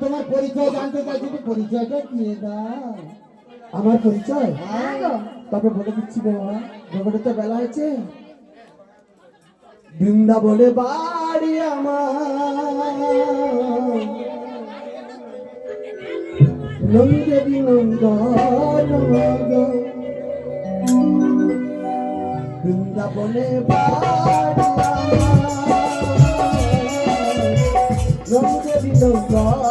তোমার পরিচয় জানতে চাইছি, পরিচয়টা দিয়ে দাও। আমার পরিচয় তবে বলে দিচ্ছি বাবা, জগতে তো বেলা হয়েছে। বৃন্দাবনে বাড়ি আমার, নন্দেবী নন্দন, বৃন্দাবনে বাড়ি আমার, নন্দেবী নন্দন।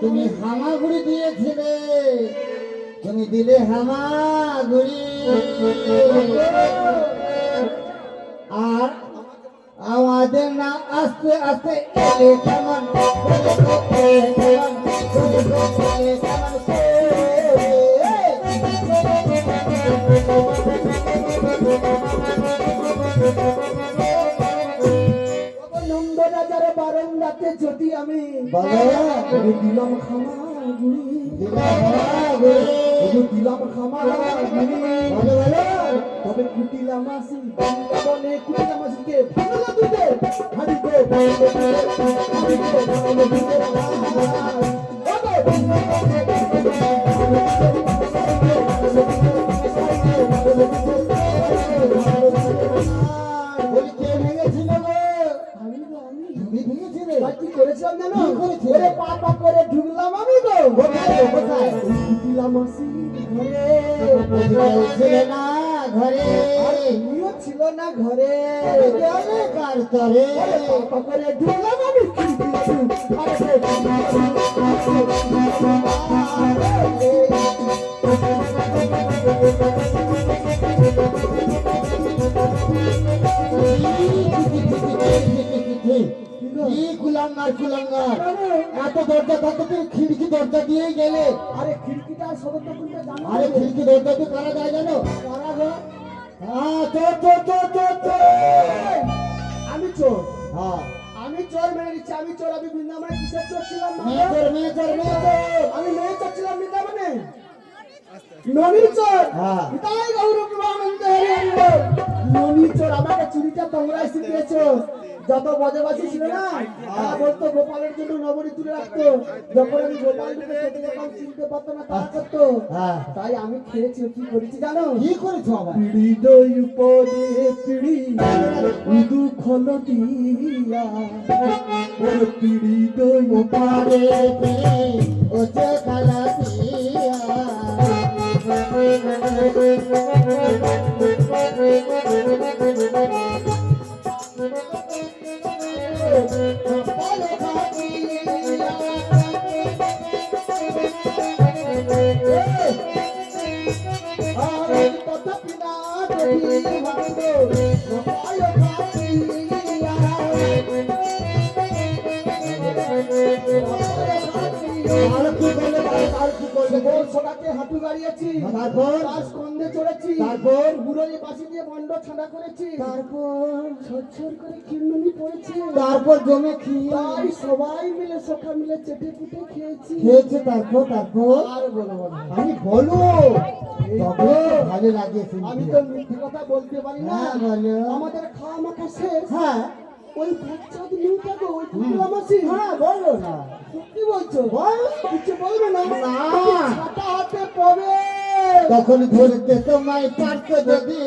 তুমি হামাগুড়ি দিয়েছিলে, তুমি দিলে হামাগুড়ি, আর আমাদের না আস্তে আস্তে এলে কেমন নন্দ রাজার বারান্দাতে যদি আমি দিলাম খামা দিলাম খামারা গুড়ি বলো বলো তবে কুটিলা মাসি বনে কুটিলা মাসিকে ভালো দিতে হাড়িতে হাড়িতে ঢুকলাম আমি গো কোথায় না ঘরে ছিল না ঘরে কার তরে করে ঢুকলাম আমি কুলাঙ্গার কুলাঙ্গার এত দরজা থাকতে তুই খিড়কি দরজা দিয়েই গেলে আরে খিড়কিটা সদরটা কোনটা জানো আরে খিড়কি দরজা তুই কারা যায় জানো কারা গো হ্যাঁ চোর আমি চোর হ্যাঁ আমি চোর মেরে দিচ্ছি আমি চোর আমি বৃন্দাবনে কিসের চোর ছিলাম মেয়ে চোর আমি মেয়ে চোর ছিলাম বৃন্দাবনে ননির চোর তাই গৌরব আনন্দ ননির চোর আমাকে চুরিটা তোমরাই শিখিয়েছো যত বজবাসী ছিল না বলতো গোপালের জন্য নবরী তুলে রাখতো যখন আমি গোপাল চিনতে পারতো না তা করতো তাই আমি খেয়েছি কি করেছি জানো কি করেছো আবার পিড়ি দই উপরে পিড়ি উদু খল দিয়া ওর পিড়ি দই উপরে পিড়ি ও যে কালা দিয়া হাঁটু গাড়িয়েছি তারপর স্কন্ধে চড়েছি তারপর বুড়োলি বাসি দিয়ে বন্ড ছাড়া করেছি তারপর ঝরঝর করে কিরনুনি পড়েছে তারপর জমে তাই সবাই মিলে সখা মিলে চেটে পুটে খেয়েছে তারপর আর বলো আমি বলো তবে ভালো লাগে আমি তো মিথ্যে কথা বলতে পারি না বলো আমাদের খাওয়া মাখা শেষ হ্যাঁ ওই বাচ্চা মেয়েটা গো ওই কুকুলা মাসি হ্যাঁ বলো না সত্যি বলছো বল কিছু বলবে না ছাতা হাতে পাবে তখন ধরতে তোমায় পারতো যদি